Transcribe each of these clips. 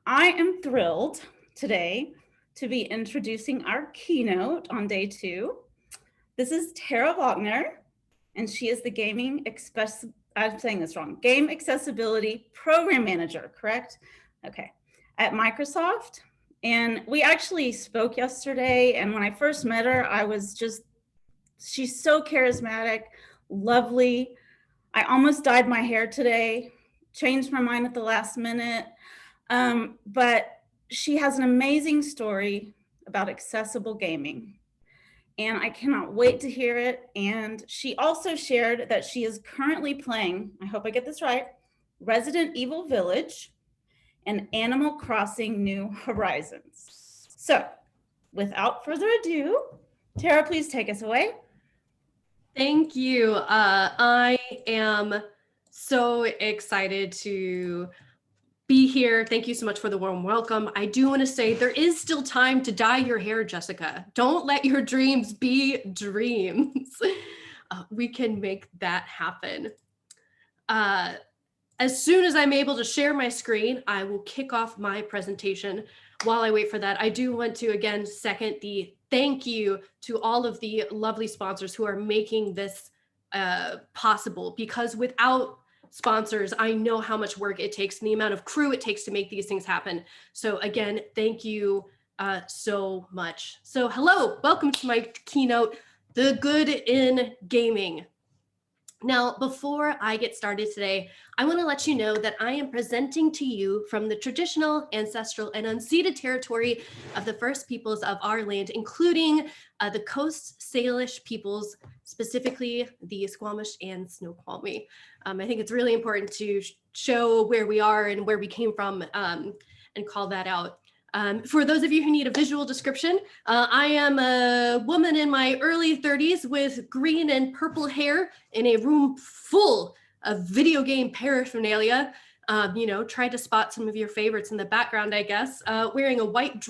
I am thrilled today to be introducing our keynote on day 2. This is Tara Wagner, and she is the I'm saying this wrong, Game Accessibility Program Manager, correct? Okay, at Microsoft. And we actually spoke yesterday, and when I first met her, she's so charismatic, lovely. I almost dyed my hair today, changed my mind at the last minute. But she has an amazing story about accessible gaming, and I cannot wait to hear it. And she also shared that she is currently playing, I hope I get this right, Resident Evil Village and Animal Crossing New Horizons. So without further ado, Tara, please take us away. Thank you. I am so excited to be here. Thank you so much for the warm welcome. I do want to say there is still time to dye your hair, Jessica. Don't let your dreams be dreams. We can make that happen. As soon as I'm able to share my screen, I will kick off my presentation. While I wait for that, I do want to again second the thank you to all of the lovely sponsors who are making this possible, because without sponsors, I know how much work it takes and the amount of crew it takes to make these things happen. So again, thank you so much. So hello, welcome to my keynote, The Good in Gaming. Now, before I get started today, I want to let you know that I am presenting to you from the traditional, ancestral, and unceded territory of the First Peoples of our land, including the Coast Salish peoples, specifically the Squamish and Snoqualmie. I think it's really important to show where we are and where we came from and call that out. For those of you who need a visual description, I am a woman in my early 30s with green and purple hair in a room full of video game paraphernalia. Try to spot some of your favorites in the background, I guess. Wearing a white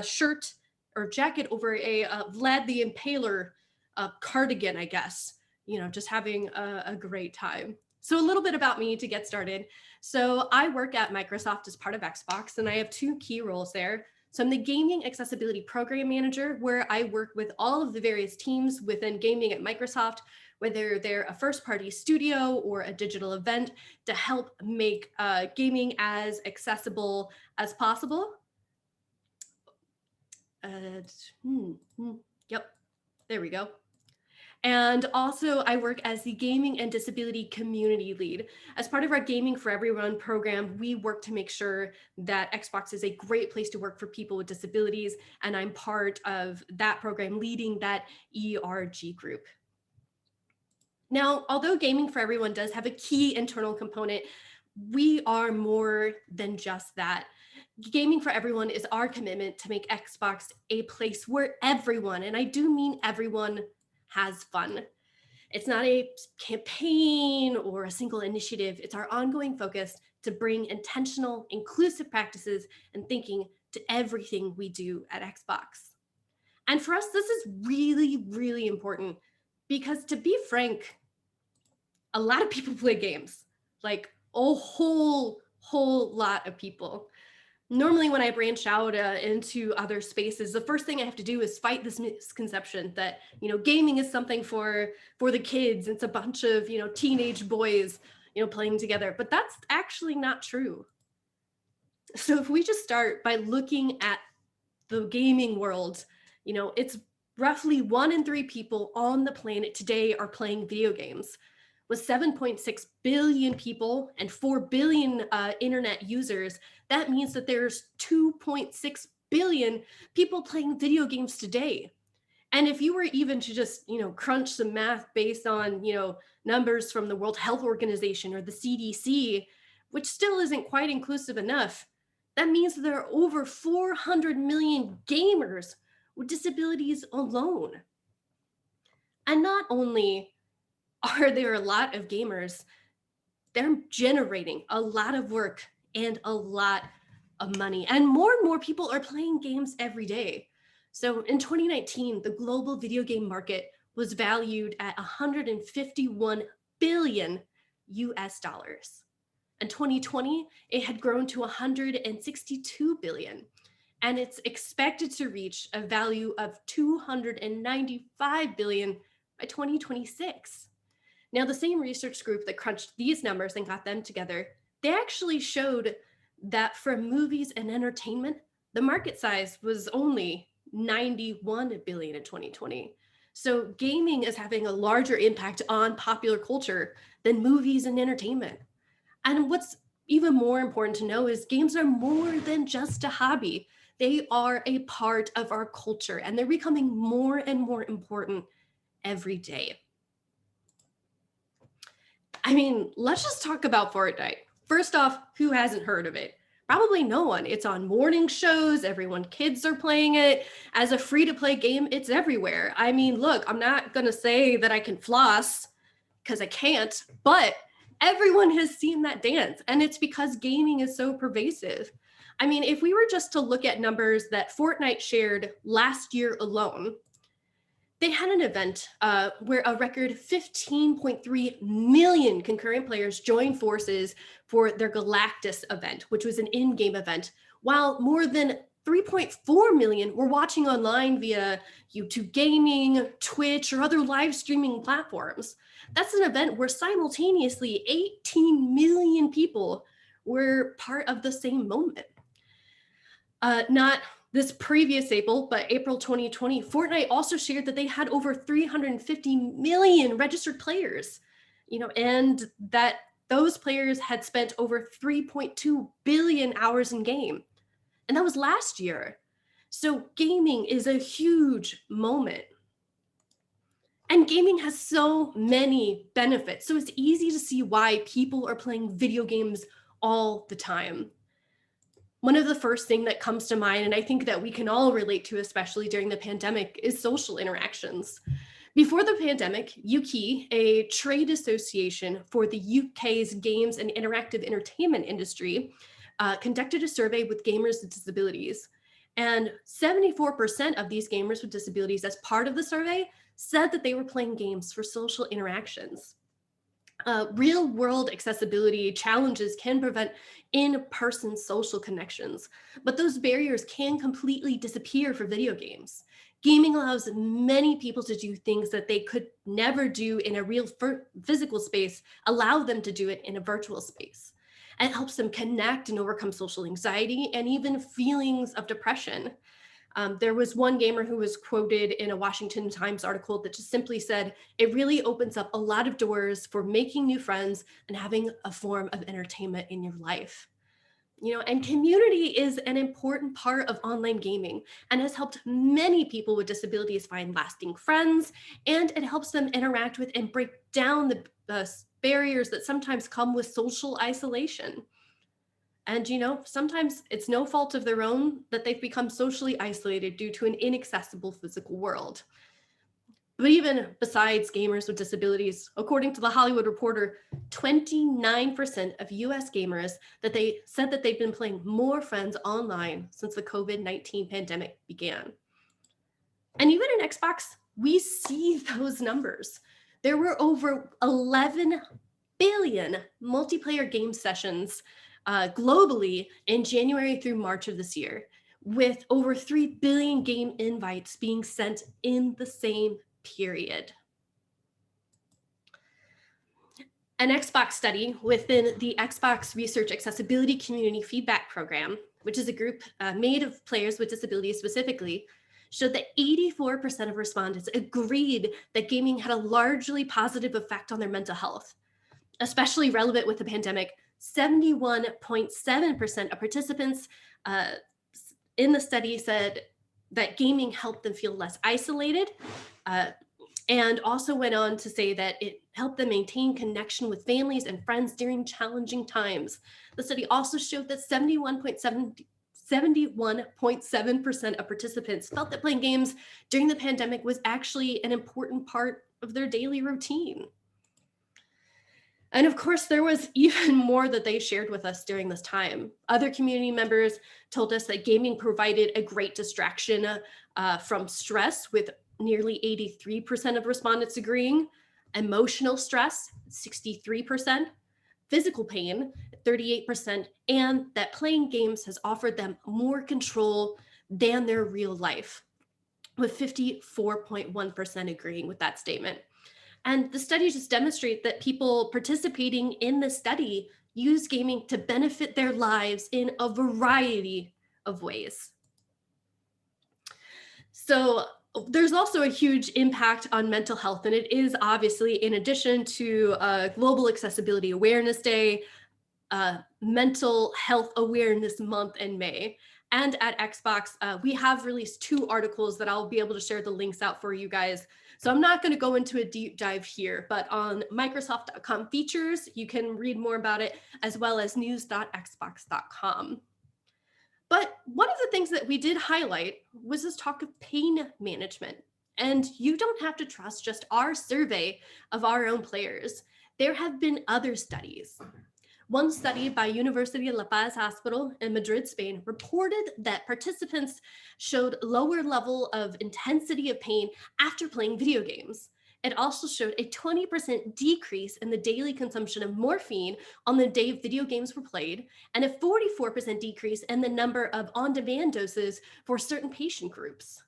shirt or jacket over a Vlad the Impaler cardigan, I guess. Just having a great time. So a little bit about me to get started. So I work at Microsoft as part of Xbox, and I have 2 key roles there. So I'm the Gaming Accessibility Program Manager, where I work with all of the various teams within gaming at Microsoft, whether they're a first-party studio or a digital event, to help make gaming as accessible as possible. Yep, there we go. And also I work as the Gaming and Disability Community Lead. As part of our Gaming for Everyone program, we work to make sure that Xbox is a great place to work for people with disabilities, and I'm part of that program, leading that ERG group. Now, although Gaming for Everyone does have a key internal component, we are more than just that. Gaming for Everyone is our commitment to make Xbox a place where everyone, and I do mean everyone, has fun. It's not a campaign or a single initiative. It's our ongoing focus to bring intentional, inclusive practices and thinking to everything we do at Xbox. And for us, this is really, really important because, to be frank, a lot of people play games, like a whole lot of people. Normally, when I branch out into other spaces, the first thing I have to do is fight this misconception that, gaming is something for the kids. It's a bunch of, teenage boys, playing together. But that's actually not true. So if we just start by looking at the gaming world, it's roughly 1 in 3 people on the planet today are playing video games. With 7.6 billion people and 4 billion internet users, that means that there's 2.6 billion people playing video games today. And if you were even to just, crunch some math based on, numbers from the World Health Organization or the CDC, which still isn't quite inclusive enough, that means that there are over 400 million gamers with disabilities alone. And not only are there a lot of gamers, they're generating a lot of work and a lot of money. And more people are playing games every day. So in 2019, the global video game market was valued at 151 billion US dollars. In 2020, it had grown to 162 billion, and it's expected to reach a value of 295 billion by 2026. Now, the same research group that crunched these numbers and got them together, they actually showed that for movies and entertainment, the market size was only 91 billion in 2020. So gaming is having a larger impact on popular culture than movies and entertainment. And what's even more important to know is games are more than just a hobby. They are a part of our culture, and they're becoming more and more important every day. I mean, let's just talk about Fortnite. First off, who hasn't heard of it? Probably no one. It's on morning shows, kids are playing it. As a free-to-play game, it's everywhere. I mean, look, I'm not gonna say that I can floss, because I can't, but everyone has seen that dance, and it's because gaming is so pervasive. I mean, if we were just to look at numbers that Fortnite shared last year alone, they had an event where a record 15.3 million concurrent players joined forces for their Galactus event, which was an in-game event, while more than 3.4 million were watching online via YouTube Gaming, Twitch, or other live streaming platforms. That's an event where simultaneously 18 million people were part of the same moment. Not this previous April, but April 2020, Fortnite also shared that they had over 350 million registered players, and that those players had spent over 3.2 billion hours in game. And that was last year. So gaming is a huge moment. And gaming has so many benefits. So it's easy to see why people are playing video games all the time. One of the first things that comes to mind, and I think that we can all relate to, especially during the pandemic, is social interactions. Before the pandemic, UKI, a trade association for the UK's games and interactive entertainment industry, conducted a survey with gamers with disabilities. And 74% of these gamers with disabilities, as part of the survey, said that they were playing games for social interactions. Real-world accessibility challenges can prevent in-person social connections, but those barriers can completely disappear for video games. Gaming allows many people to do things that they could never do in a real physical space, allow them to do it in a virtual space. And it helps them connect and overcome social anxiety and even feelings of depression. There was one gamer who was quoted in a Washington Times article that just simply said, it really opens up a lot of doors for making new friends and having a form of entertainment in your life. And community is an important part of online gaming and has helped many people with disabilities find lasting friends, and it helps them interact with and break down the barriers that sometimes come with social isolation. And, sometimes it's no fault of their own that they've become socially isolated due to an inaccessible physical world. But even besides gamers with disabilities, according to The Hollywood Reporter, 29% of US gamers that they said that they've been playing more friends online since the COVID-19 pandemic began. And even in Xbox, we see those numbers. There were over 11 billion multiplayer game sessions globally in January through March of this year, with over 3 billion game invites being sent in the same period. An Xbox study within the Xbox Research Accessibility Community Feedback Program, which is a group made of players with disabilities specifically, showed that 84% of respondents agreed that gaming had a largely positive effect on their mental health. Especially relevant with the pandemic, 71.7% of participants in the study said that gaming helped them feel less isolated, and also went on to say that it helped them maintain connection with families and friends during challenging times. The study also showed that 71.7% of participants felt that playing games during the pandemic was actually an important part of their daily routine. And of course, there was even more that they shared with us during this time. Other community members told us that gaming provided a great distraction from stress, with nearly 83% of respondents agreeing. Emotional stress, 63%. physical pain, 38%, and that playing games has offered them more control than their real life, with 54.1% agreeing with that statement. And the studies just demonstrate that people participating in the study use gaming to benefit their lives in a variety of ways. So there's also a huge impact on mental health, and it is obviously, in addition to Global Accessibility Awareness Day, Mental Health Awareness Month in May. And at Xbox, we have released 2 articles that I'll be able to share the links out for you guys. So I'm not going to go into a deep dive here, but on Microsoft.com features, you can read more about it, as well as news.xbox.com. But one of the things that we did highlight was this talk of pain management. And you don't have to trust just our survey of our own players. There have been other studies. One study by University of La Paz Hospital in Madrid, Spain, reported that participants showed lower level of intensity of pain after playing video games. It also showed a 20% decrease in the daily consumption of morphine on the day video games were played, and a 44% decrease in the number of on-demand doses for certain patient groups.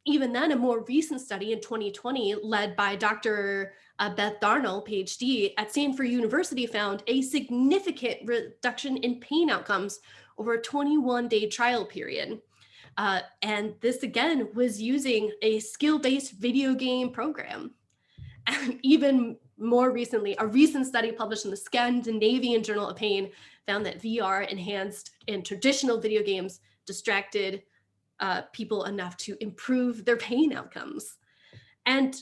Even then, a more recent study in 2020, led by Dr. Beth Darnell, PhD, at Stanford University, found a significant reduction in pain outcomes over a 21-day trial period. And this, again, was using a skill-based video game program. And even more recently, a recent study published in the Scandinavian Journal of Pain found that VR enhanced in traditional video games distracted people enough to improve their pain outcomes. And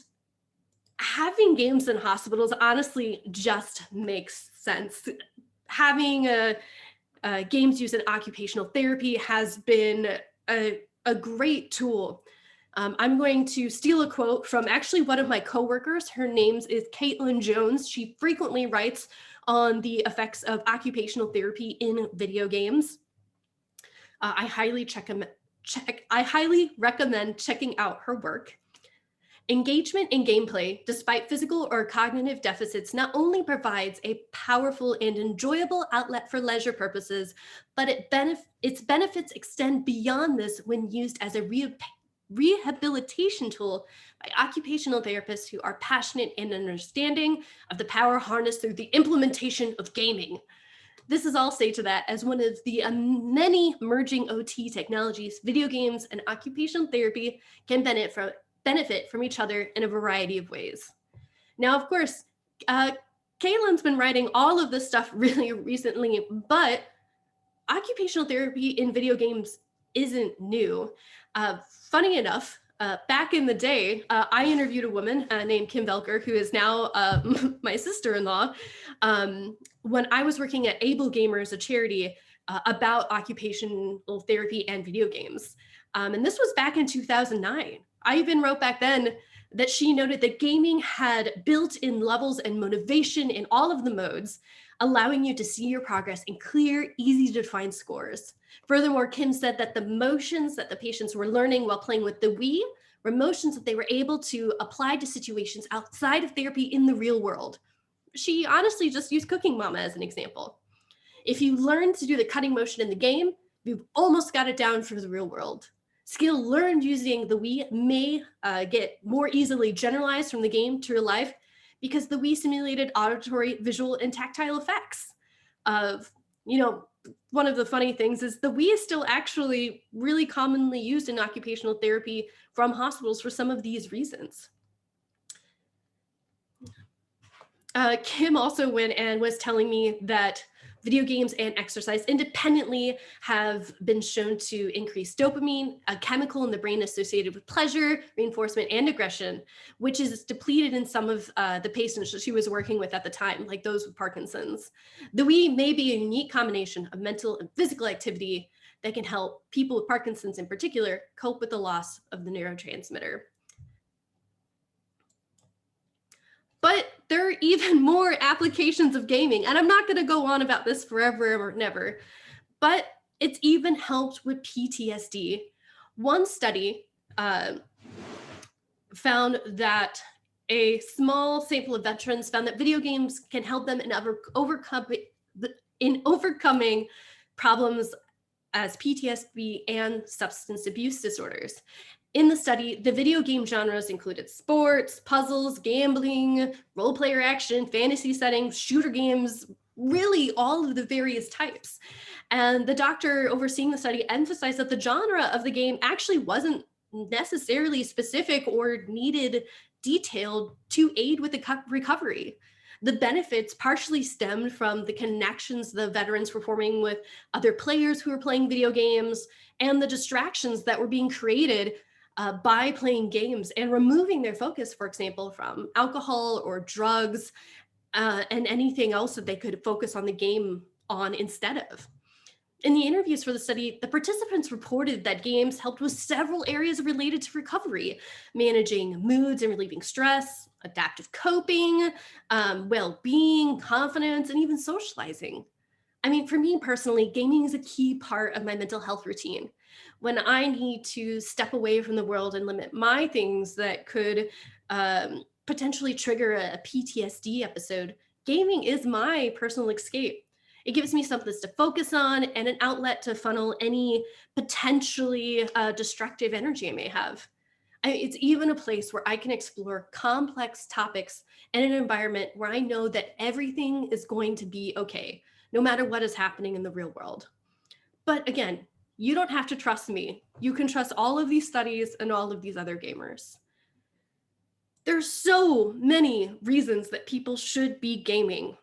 having games in hospitals honestly just makes sense. Having games used in occupational therapy has been a great tool. I'm going to steal a quote from actually one of my coworkers. Her name is Caitlin Jones. She frequently writes on the effects of occupational therapy in video games. I highly recommend checking out her work. Engagement in gameplay, despite physical or cognitive deficits, not only provides a powerful and enjoyable outlet for leisure purposes, but its benefits extend beyond this when used as a rehabilitation tool by occupational therapists who are passionate and understanding of the power harnessed through the implementation of gaming. This is all say to that as one of the many emerging OT technologies, video games and occupational therapy can benefit from each other in a variety of ways. Now, of course, Caitlin's been writing all of this stuff really recently, but occupational therapy in video games isn't new. Funny enough, back in the day, I interviewed a woman named Kim Voelker, who is now my sister-in-law, when I was working at Able Gamers, a charity about occupational therapy and video games. And this was back in 2009. I even wrote back then that she noted that gaming had built-in levels and motivation in all of the modes, allowing you to see your progress in clear, easy to define scores. Furthermore, Kim said that the motions that the patients were learning while playing with the Wii were motions that they were able to apply to situations outside of therapy in the real world. She honestly just used Cooking Mama as an example. If you learn to do the cutting motion in the game, you've almost got it down for the real world. Skill learned using the Wii may get more easily generalized from the game to real life because the Wii simulated auditory, visual, and tactile effects. One of the funny things is the Wii is still actually really commonly used in occupational therapy from hospitals for some of these reasons. Kim also went and was telling me that video games and exercise independently have been shown to increase dopamine, a chemical in the brain associated with pleasure, reinforcement, and aggression, which is depleted in some of the patients that she was working with at the time, like those with Parkinson's. The Wii may be a unique combination of mental and physical activity that can help people with Parkinson's in particular cope with the loss of the neurotransmitter. But there are even more applications of gaming, and I'm not going to go on about this forever or never, but it's even helped with PTSD. One study found that A small sample of veterans found that video games can help them in overcoming problems as PTSD and substance abuse disorders. In the study, the video game genres included sports, puzzles, gambling, role player action, fantasy settings, shooter games, really all of the various types. And the doctor overseeing the study emphasized that the genre of the game actually wasn't necessarily specific or needed detailed to aid with the recovery. The benefits partially stemmed from the connections the veterans were forming with other players who were playing video games and the distractions that were being created by playing games and removing their focus, for example, from alcohol or drugs and anything else that they could focus on the game on instead of. In the interviews for the study, the participants reported that games helped with several areas related to recovery, managing moods and relieving stress, adaptive coping, well-being, confidence, and even socializing. I mean, for me personally, gaming is a key part of my mental health routine. When I need to step away from the world and limit my things that could potentially trigger a PTSD episode, gaming is my personal escape. It gives me something to focus on and an outlet to funnel any potentially destructive energy I may have. It's even a place where I can explore complex topics in an environment where I know that everything is going to be okay, no matter what is happening in the real world. But again, you don't have to trust me. You can trust all of these studies and all of these other gamers. There's so many reasons that people should be gaming.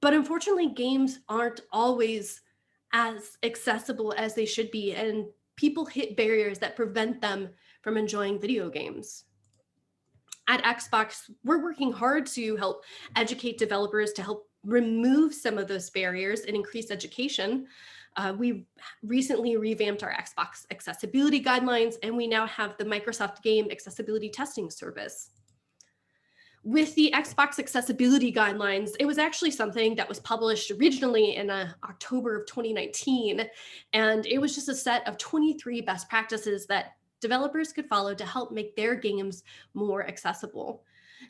But unfortunately, games aren't always as accessible as they should be, and people hit barriers that prevent them from enjoying video games. At Xbox, we're working hard to help educate developers to help remove some of those barriers and increase education. We recently revamped our Xbox accessibility guidelines, and we now have the Microsoft Game Accessibility Testing Service. With the Xbox accessibility guidelines, it was actually something that was published originally in October of 2019, and it was just a set of 23 best practices that developers could follow to help make their games more accessible.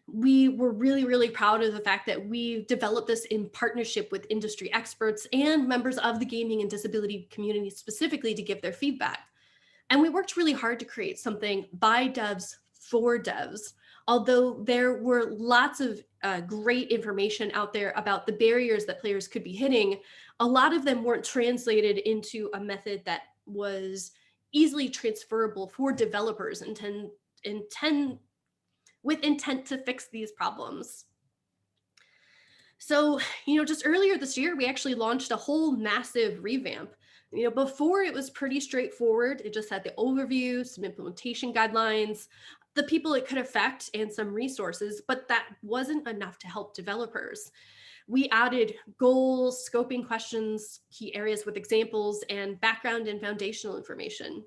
We were really, really proud of the fact that we developed this in partnership with industry experts and members of the gaming and disability community specifically to give their feedback. And we worked really hard to create something by devs for devs. Although there were lots of great information out there about the barriers that players could be hitting, a lot of them weren't translated into a method that was easily transferable for developers with intent to fix these problems. So, just earlier this year, we actually launched a whole massive revamp. Before it was pretty straightforward. It just had the overview, some implementation guidelines, the people it could affect, and some resources, but that wasn't enough to help developers. We added goals, scoping questions, key areas with examples, and background and foundational information.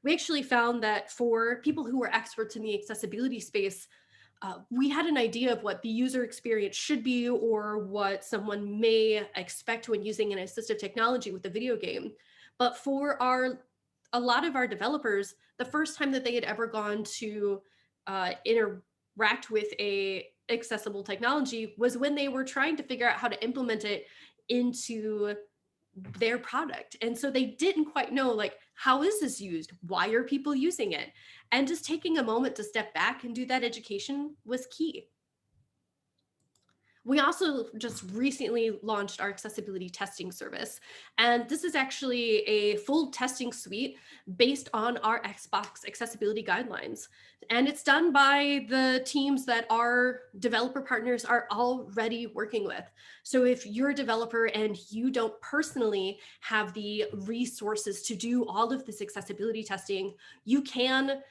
We actually found that for people who were experts in the accessibility space, we had an idea of what the user experience should be or what someone may expect when using an assistive technology with a video game. But for a lot of our developers, the first time that they had ever gone to interact with a accessible technology was when they were trying to figure out how to implement it into their product. And so they didn't quite know, like, how is this used? Why are people using it? And just taking a moment to step back and do that education was key. We also just recently launched our accessibility testing service. And this is actually a full testing suite based on our Xbox accessibility guidelines. And it's done by the teams that our developer partners are already working with. So if you're a developer and you don't personally have the resources to do all of this accessibility testing, you can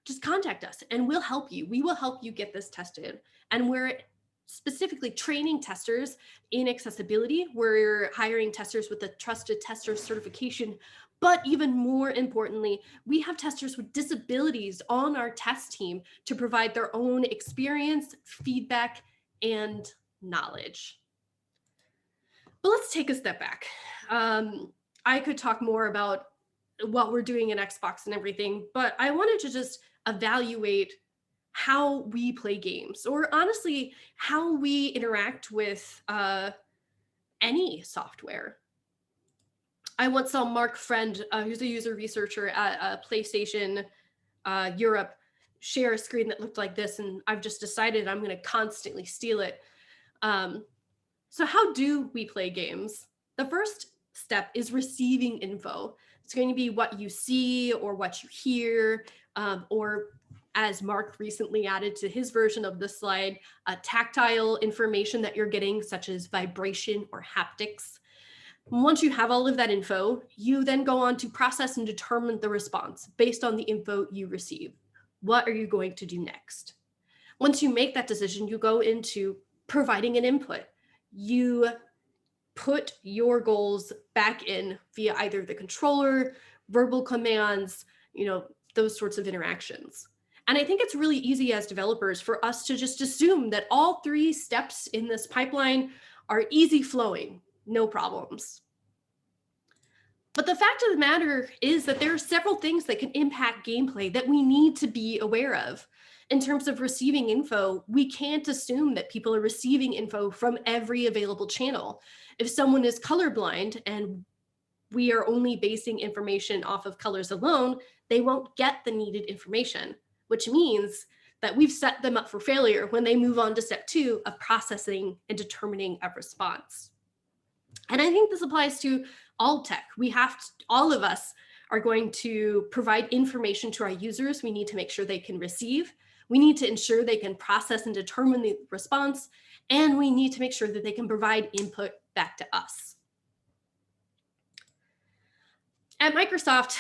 just contact us and we'll help you. We will help you get this tested. And we're specifically training testers in accessibility. We're hiring testers with the Trusted Tester certification, but even more importantly, we have testers with disabilities on our test team to provide their own experience, feedback, and knowledge. But let's take a step back. I could talk more about what we're doing in Xbox and everything, but I wanted to just evaluate how we play games, or honestly, how we interact with any software. I once saw Mark Friend, who's a user researcher at PlayStation Europe, share a screen that looked like this, and I've just decided I'm going to constantly steal it. So how do we play games? The first step is receiving info. It's going to be what you see or what you hear, or as Mark recently added to his version of the slide, tactile information that you're getting, such as vibration or haptics. Once you have all of that info, you then go on to process and determine the response based on the info you receive. What are you going to do next? Once you make that decision, you go into providing an input. You put your goals back in via either the controller, verbal commands, those sorts of interactions. And I think it's really easy as developers for us to just assume that all 3 steps in this pipeline are easy flowing, no problems. But the fact of the matter is that there are several things that can impact gameplay that we need to be aware of. In terms of receiving info, we can't assume that people are receiving info from every available channel. If someone is colorblind and we are only basing information off of colors alone, they won't get the needed information, which means that we've set them up for failure when they move on to step 2 of processing and determining a response. And I think this applies to all tech. All of us are going to provide information to our users. We need to make sure they can receive. We need to ensure they can process and determine the response. And we need to make sure that they can provide input back to us. At Microsoft,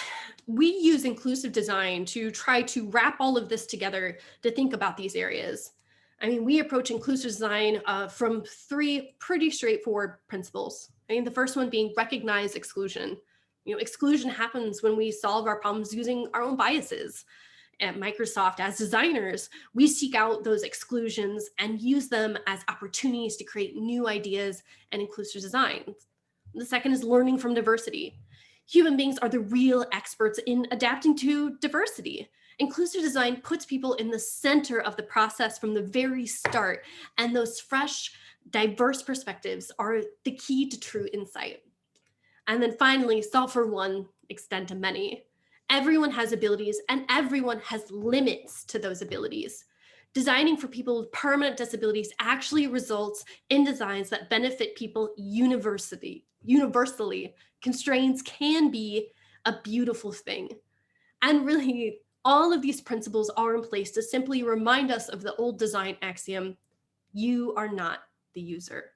we use inclusive design to try to wrap all of this together to think about these areas. I mean, we approach inclusive design from 3 pretty straightforward principles. I mean, the first one being recognize exclusion. Exclusion happens when we solve our problems using our own biases. At Microsoft, as designers, we seek out those exclusions and use them as opportunities to create new ideas and inclusive design. The second is learning from diversity. Human beings are the real experts in adapting to diversity. Inclusive design puts people in the center of the process from the very start, and those fresh, diverse perspectives are the key to true insight. And then finally, solve for one, extend to many. Everyone has abilities, and everyone has limits to those abilities. Designing for people with permanent disabilities actually results in designs that benefit people universally. Constraints can be a beautiful thing. And really, all of these principles are in place to simply remind us of the old design axiom, you are not the user.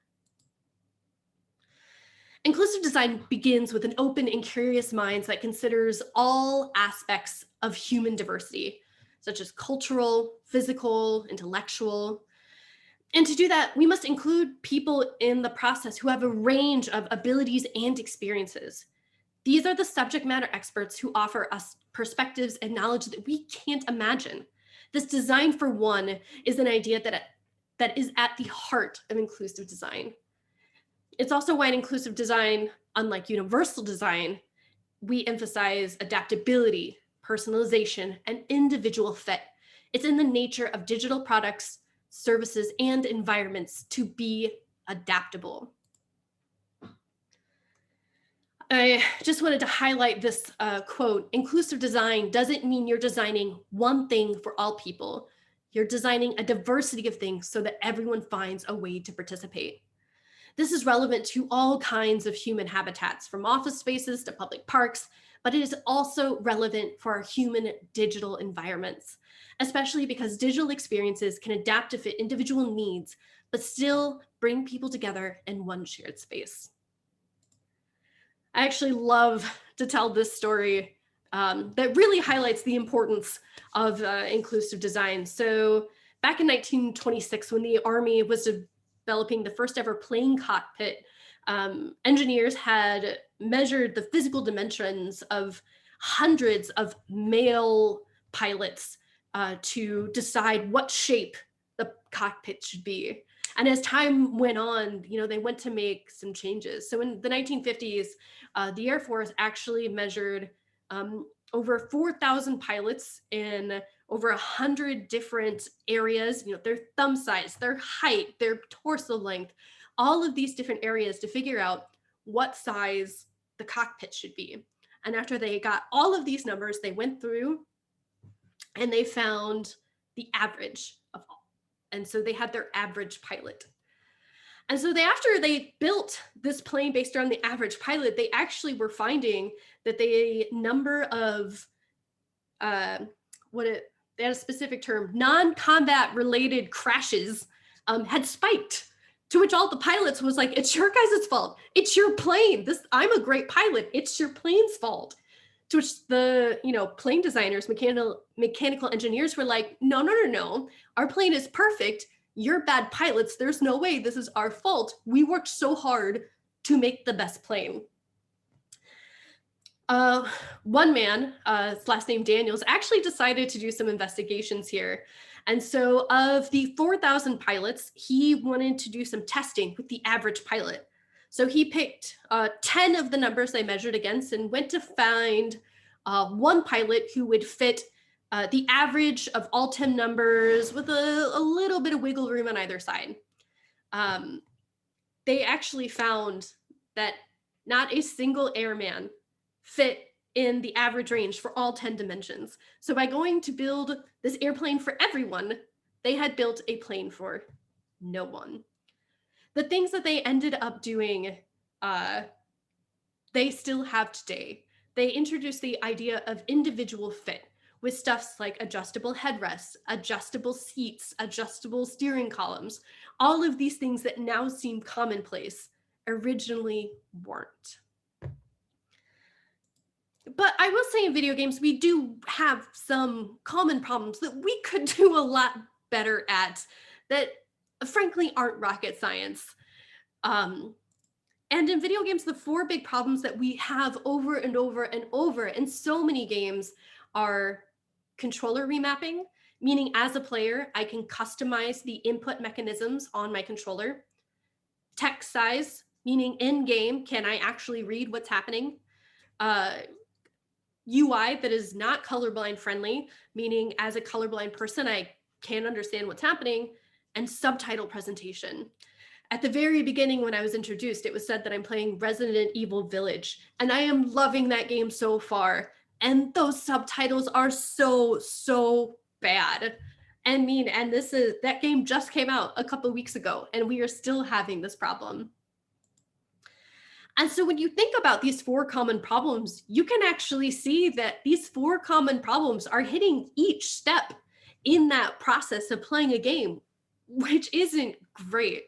Inclusive design begins with an open and curious mind that considers all aspects of human diversity, such as cultural, physical, intellectual. And to do that, we must include people in the process who have a range of abilities and experiences. These are the subject matter experts who offer us perspectives and knowledge that we can't imagine. This design for one is an idea that is at the heart of inclusive design. It's also why in inclusive design, unlike universal design, we emphasize adaptability, personalization, and individual fit. It's in the nature of digital products, services, and environments to be adaptable. I just wanted to highlight this quote. Inclusive design doesn't mean you're designing one thing for all people. You're designing a diversity of things so that everyone finds a way to participate. This is relevant to all kinds of human habitats, from office spaces to public parks, but it is also relevant for our human digital environments, especially because digital experiences can adapt to fit individual needs, but still bring people together in one shared space. I actually love to tell this story that really highlights the importance of inclusive design. So back in 1926, when the Army was developing the first ever plane cockpit, engineers had measured the physical dimensions of hundreds of male pilots to decide what shape the cockpit should be. And as time went on, they went to make some changes. So in the 1950s, the Air Force actually measured over 4,000 pilots in over 100 different areas, their thumb size, their height, their torso length, all of these different areas to figure out what size the cockpit should be. And after they got all of these numbers, they went through and they found the average of all. And so they had their average pilot. And so after they built this plane based on the average pilot, they actually were finding that the number of, they had a specific term, non-combat related crashes had spiked, to which all the pilots was like, it's your guys' fault. It's your plane. I'm a great pilot. It's your plane's fault. To which the plane designers, mechanical engineers were like, no. Our plane is perfect. You're bad pilots. There's no way this is our fault. We worked so hard to make the best plane. One man, his last name Daniels, actually decided to do some investigations here. And so of the 4,000 pilots, he wanted to do some testing with the average pilot. So he picked 10 of the numbers they measured against and went to find one pilot who would fit the average of all 10 numbers with a little bit of wiggle room on either side. They actually found that not a single airman fit in the average range for all 10 dimensions. So by going to build this airplane for everyone, they had built a plane for no one. The things that they ended up doing, they still have today. They introduced the idea of individual fit with stuffs like adjustable headrests, adjustable seats, adjustable steering columns, all of these things that now seem commonplace originally weren't. But I will say in video games, we do have some common problems that we could do a lot better at that frankly aren't rocket science. And in video games, the 4 big problems that we have over and over and over in so many games are controller remapping, meaning as a player, I can customize the input mechanisms on my controller. Text size, meaning in game, can I actually read what's happening? UI that is not colorblind friendly, meaning as a colorblind person, I can't understand what's happening, and subtitle presentation. At the very beginning, when I was introduced, it was said that I'm playing Resident Evil Village, and I am loving that game so far. And those subtitles are so bad. And that game just came out a couple of weeks ago, and we are still having this problem. And so when you think about these 4 common problems, you can actually see that these 4 common problems are hitting each step in that process of playing a game, which isn't great.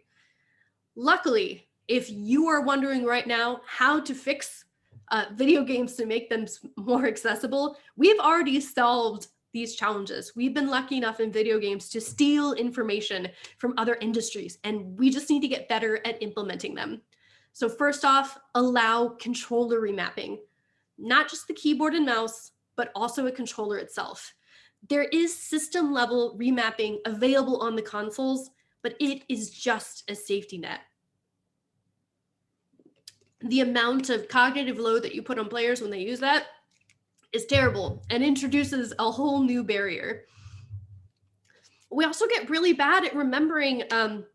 Luckily, if you are wondering right now how to fix video games to make them more accessible, we've already solved these challenges. We've been lucky enough in video games to steal information from other industries, and we just need to get better at implementing them. So first off, allow controller remapping, not just the keyboard and mouse, but also a controller itself. There is system level remapping available on the consoles, but it is just a safety net. The amount of cognitive load that you put on players when they use that is terrible and introduces a whole new barrier. We also get really bad at remembering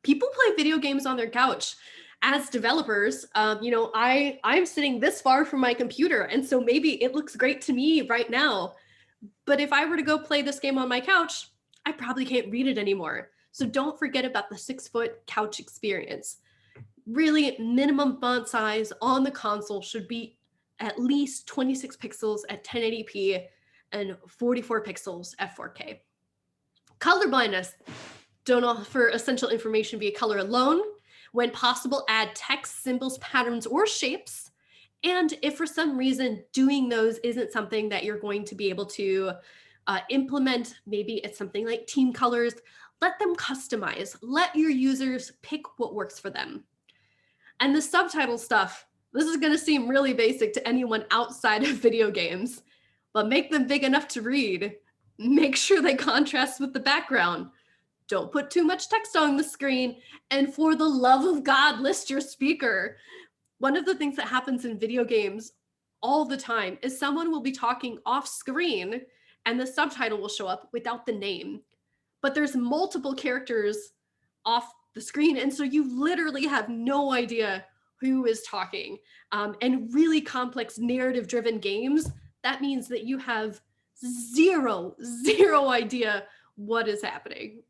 people play video games on their couch. As developers, I'm sitting this far from my computer, and so maybe it looks great to me right now. But if I were to go play this game on my couch, I probably can't read it anymore. So don't forget about the 6-foot couch experience. Really, minimum font size on the console should be at least 26 pixels at 1080p and 44 pixels at 4K. Color blindness. Don't offer essential information via color alone. When possible, add text, symbols, patterns, or shapes. And if for some reason doing those isn't something that you're going to be able to implement, maybe it's something like team colors, let them customize. Let your users pick what works for them. And the subtitle stuff, this is going to seem really basic to anyone outside of video games, but make them big enough to read. Make sure they contrast with the background. Don't put too much text on the screen. And for the love of God, list your speaker. One of the things that happens in video games all the time is someone will be talking off screen and the subtitle will show up without the name. But there's multiple characters off the screen, and so you literally have no idea who is talking. And really complex narrative-driven games, that means that you have zero idea what is happening.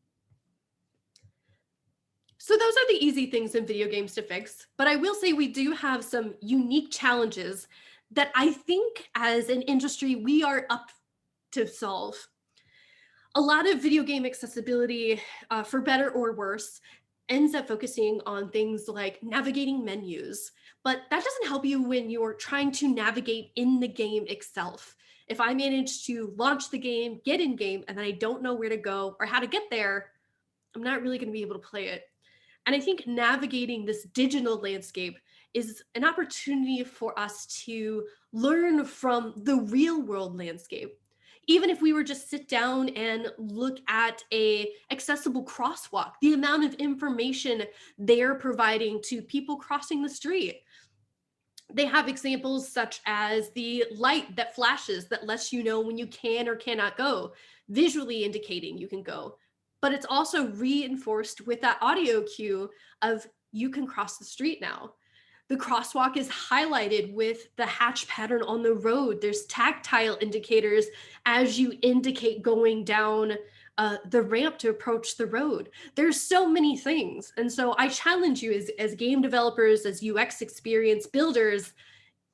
So those are the easy things in video games to fix, but I will say we do have some unique challenges that I think as an industry we are up to solve. A lot of video game accessibility, for better or worse, ends up focusing on things like navigating menus, but that doesn't help you when you're trying to navigate in the game itself. If I manage to launch the game, get in game, and then I don't know where to go or how to get there, I'm not really going to be able to play it. And I think navigating this digital landscape is an opportunity for us to learn from the real world landscape. Even if we were just sit down and look at a accessible crosswalk, the amount of information they're providing to people crossing the street. They have examples such as the light that flashes that lets you know when you can or cannot go, visually indicating you can go. But it's also reinforced with that audio cue of you can cross the street now. The crosswalk is highlighted with the hatch pattern on the road. There's tactile indicators as you indicate going down the ramp to approach the road. There's so many things. And so I challenge you as game developers, as UX experience builders,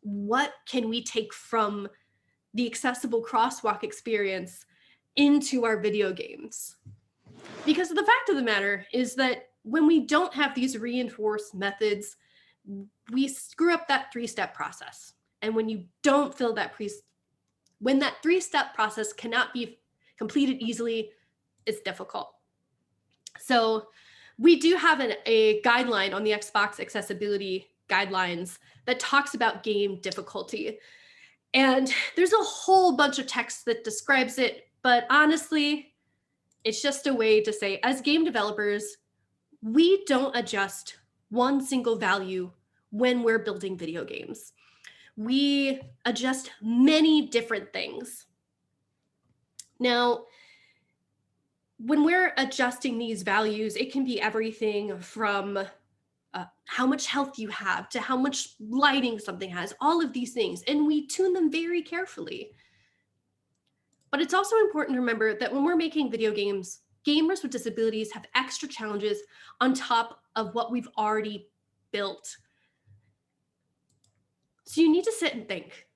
what can we take from the accessible crosswalk experience into our video games? Because the fact of the matter is that when we don't have these reinforced methods, we screw up that three-step process. And when you don't fill that when that three-step process cannot be completed easily, it's difficult. So we do have a guideline on the Xbox accessibility guidelines that talks about game difficulty. And there's a whole bunch of text that describes it, but honestly, it's just a way to say, as game developers, we don't adjust one single value when we're building video games. We adjust many different things. Now, when we're adjusting these values, it can be everything from how much health you have to how much lighting something has, all of these things, and we tune them very carefully. But it's also important to remember that when we're making video games, gamers with disabilities have extra challenges on top of what we've already built. So you need to sit and think.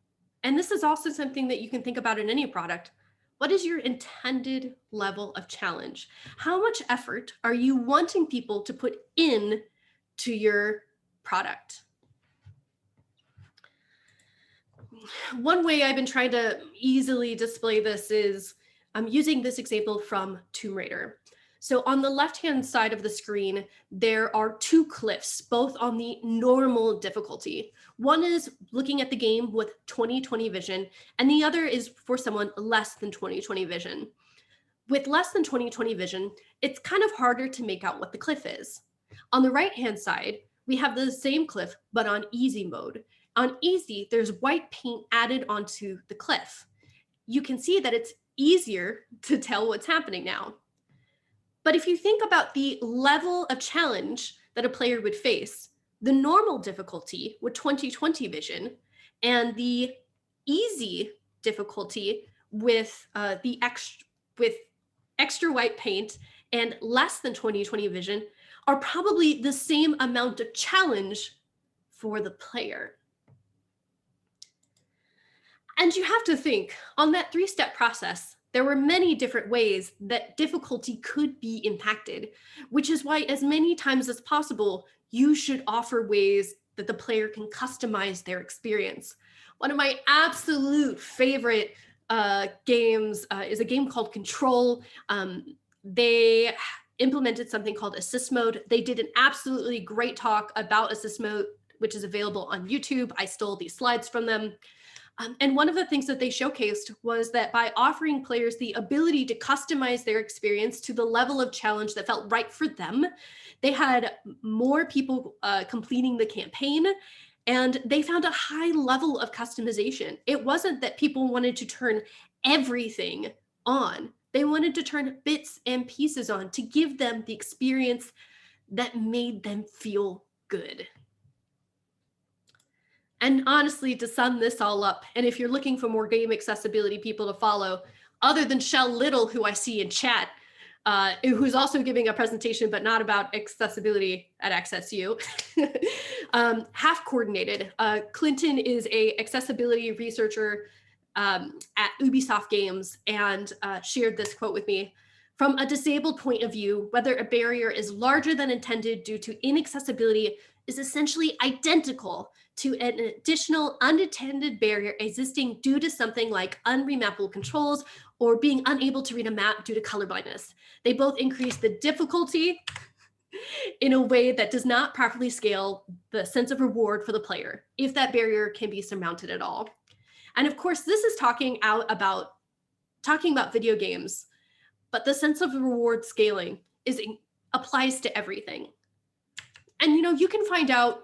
And this is also something that you can think about in any product. What is your intended level of challenge? How much effort are you wanting people to put in to your product? One way I've been trying to easily display this is I'm using this example from Tomb Raider. So on the left-hand side of the screen, there are two cliffs, both on the normal difficulty. One is looking at the game with 20/20 vision, and the other is for someone less than 20/20 vision. With less than 20/20 vision, it's kind of harder to make out what the cliff is. On the right-hand side, we have the same cliff, but on easy mode. On easy, there's white paint added onto the cliff. You can see that it's easier to tell what's happening now. But if you think about the level of challenge that a player would face, the normal difficulty with 20/20 vision and the easy difficulty with extra white paint and less than 20/20 vision are probably the same amount of challenge for the player. And you have to think, on that three-step process, there were many different ways that difficulty could be impacted, which is why as many times as possible, you should offer ways that the player can customize their experience. One of my absolute favorite games is a game called Control. They implemented something called Assist Mode. They did an absolutely great talk about Assist Mode, which is available on YouTube. I stole these slides from them. And one of the things that they showcased was that by offering players the ability to customize their experience to the level of challenge that felt right for them, they had more people completing the campaign, and they found a high level of customization. It wasn't that people wanted to turn everything on. They wanted to turn bits and pieces on to give them the experience that made them feel good. And honestly, to sum this all up, and if you're looking for more game accessibility people to follow, other than Shell Little, who I see in chat, who's also giving a presentation, but not about accessibility at AccessU, half coordinated. Clinton is a accessibility researcher at Ubisoft Games and shared this quote with me. From a disabled point of view, whether a barrier is larger than intended due to inaccessibility is essentially identical to an additional unintended barrier existing due to something like unremappable controls or being unable to read a map due to color blindness. They both increase the difficulty in a way that does not properly scale the sense of reward for the player, if that barrier can be surmounted at all. And of course, this is talking about video games, but the sense of reward scaling applies to everything. And you can find out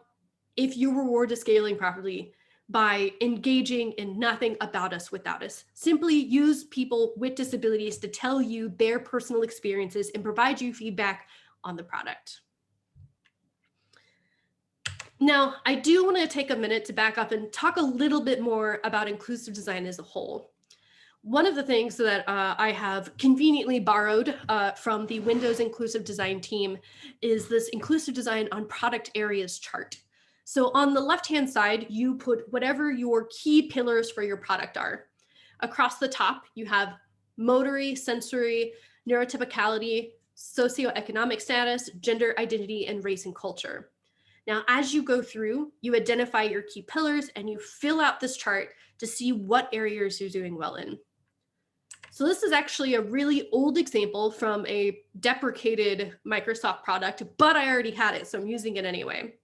if your reward is scaling properly by engaging in Nothing About Us Without Us. Simply use people with disabilities to tell you their personal experiences and provide you feedback on the product. Now, I do want to take a minute to back up and talk a little bit more about inclusive design as a whole. One of the things that I have conveniently borrowed from the Windows Inclusive Design team is this inclusive design on product areas chart. So on the left-hand side, you put whatever your key pillars for your product are. Across the top, you have motory, sensory, neurotypicality, socioeconomic status, gender identity, and race and culture. Now, as you go through, you identify your key pillars and you fill out this chart to see what areas you're doing well in. So this is actually a really old example from a deprecated Microsoft product, but I already had it, so I'm using it anyway.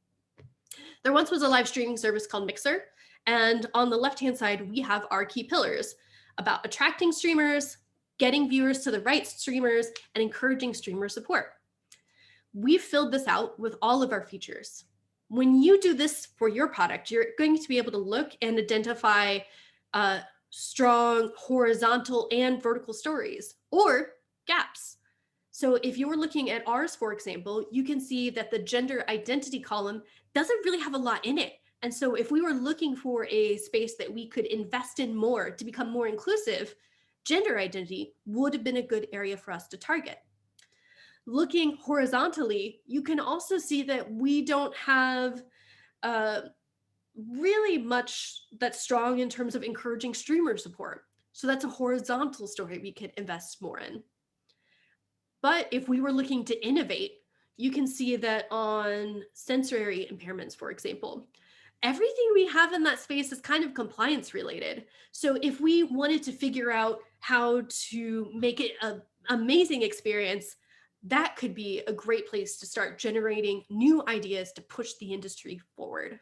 There once was a live streaming service called Mixer, and on the left-hand side, we have our key pillars about attracting streamers, getting viewers to the right streamers, and encouraging streamer support. We've filled this out with all of our features. When you do this for your product, you're going to be able to look and identify strong horizontal and vertical stories or gaps. So if you were looking at ours, for example, you can see that the gender identity column doesn't really have a lot in it. And so if we were looking for a space that we could invest in more to become more inclusive, gender identity would have been a good area for us to target. Looking horizontally, you can also see that we don't have really much that's strong in terms of encouraging streamer support. So that's a horizontal story we could invest more in. But if we were looking to innovate, you can see that on sensory impairments, for example, everything we have in that space is kind of compliance related. So if we wanted to figure out how to make it an amazing experience, that could be a great place to start generating new ideas to push the industry forward.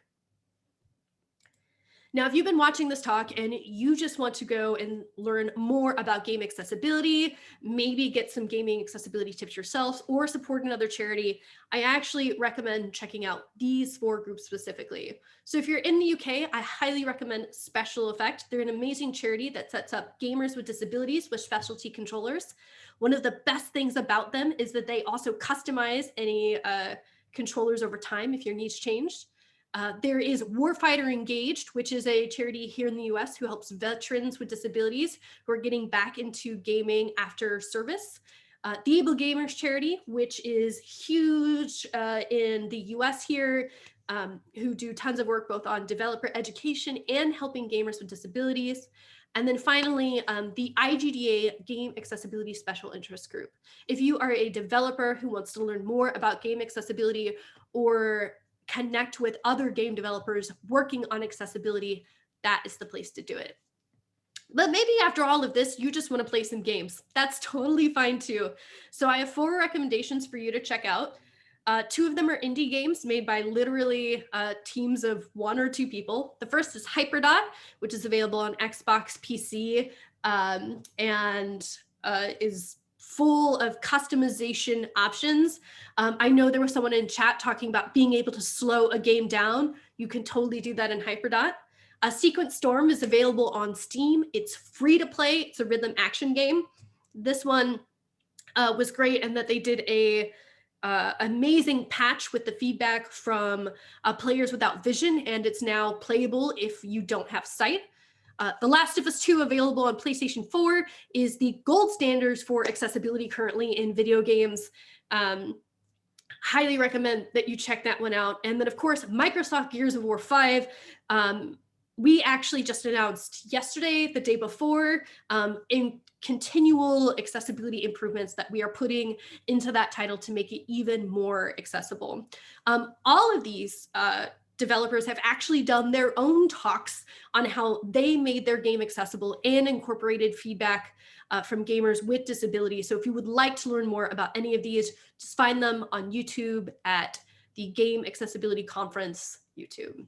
Now, if you've been watching this talk and you just want to go and learn more about game accessibility, maybe get some gaming accessibility tips yourself or support another charity, I actually recommend checking out these 4 groups specifically. So if you're in the UK, I highly recommend Special Effect. They're an amazing charity that sets up gamers with disabilities with specialty controllers. One of the best things about them is that they also customize any controllers over time if your needs changed. There is Warfighter Engaged, which is a charity here in the US who helps veterans with disabilities who are getting back into gaming after service. The Able Gamers charity, which is huge in the US here, who do tons of work both on developer education and helping gamers with disabilities. And then finally, the IGDA Game Accessibility Special Interest Group. If you are a developer who wants to learn more about game accessibility or connect with other game developers working on accessibility, that is the place to do it. But maybe after all of this, you just want to play some games. That's totally fine too. So I have 4 recommendations for you to check out. 2 of them are indie games made by literally teams of 1 or 2 people. The first is Hyperdot, which is available on Xbox, PC, and is full of customization options. I know there was someone in chat talking about being able to slow a game down. You can totally do that in Hyperdot. Sequence Storm is available on Steam. It's free to play. It's a rhythm action game. This one was great, and that they did a amazing patch with the feedback from players without vision, and it's now playable if you don't have sight. The Last of Us 2, available on PlayStation 4, is the gold standards for accessibility currently in video games. Highly recommend that you check that one out. And then, of course, Microsoft Gears of War 5. We actually just announced yesterday, the day before, in continual accessibility improvements that we are putting into that title to make it even more accessible. All of these developers have actually done their own talks on how they made their game accessible and incorporated feedback from gamers with disabilities. So if you would like to learn more about any of these, just find them on YouTube at the Game Accessibility Conference YouTube.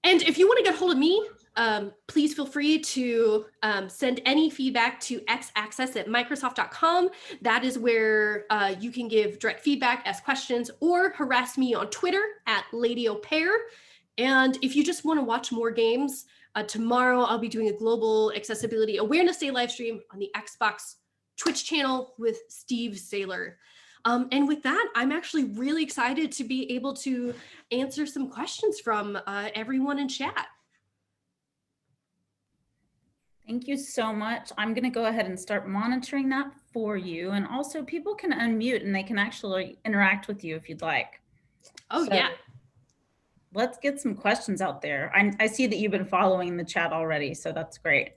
And if you want to get hold of me, please feel free to send any feedback to xaccess@microsoft.com. That is where you can give direct feedback, ask questions, or harass me on Twitter at Lady Au Pair. And if you just want to watch more games, tomorrow I'll be doing a global accessibility awareness day live stream on the Xbox Twitch channel with Steve Saylor. And with that, I'm actually really excited to be able to answer some questions from everyone in chat. Thank you so much. I'm going to go ahead and start monitoring that for you. And also people can unmute and they can actually interact with you if you'd like. Oh, so, yeah. Let's get some questions out there. I see that you've been following the chat already, so that's great.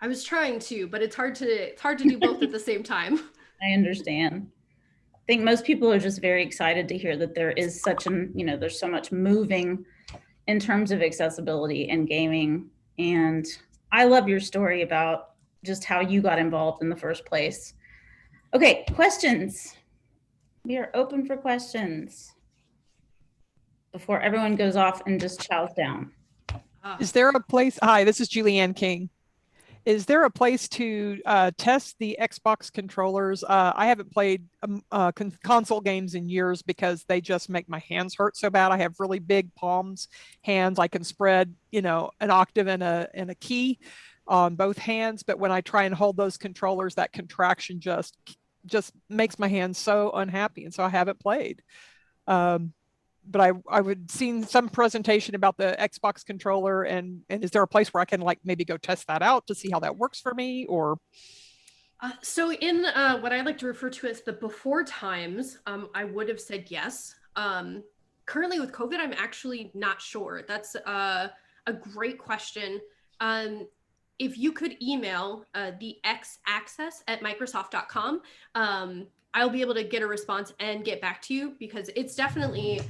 I was trying to, but it's hard to do both at the same time. I understand. I think most people are just very excited to hear that there is such an, there's so much moving in terms of accessibility and gaming. And I love your story about just how you got involved in the first place. Okay, questions. We are open for questions before everyone goes off and just chows down. Is there a place? Hi, this is Julianne King. Is there a place to test the Xbox controllers? I haven't played console games in years because they just make my hands hurt so bad. I have really big palms, hands. I can spread, an octave and a key on both hands. But when I try and hold those controllers, that contraction just makes my hands so unhappy. And so I haven't played. But I would seen some presentation about the Xbox controller, and is there a place where I can maybe go test that out to see how that works for me? Or so in what I like to refer to as the before times, I would have said yes. Currently with COVID, I'm actually not sure. That's a great question. If you could email the xaccess@microsoft.com, I'll be able to get a response and get back to you, because it's definitely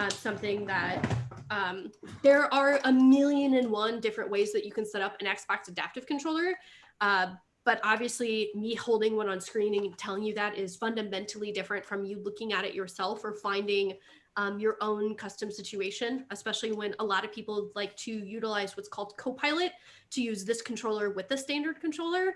something that there are 1,000,001 different ways that you can set up an Xbox adaptive controller. But obviously me holding one on screen and telling you that is fundamentally different from you looking at it yourself or finding your own custom situation, especially when a lot of people like to utilize what's called Copilot to use this controller with the standard controller.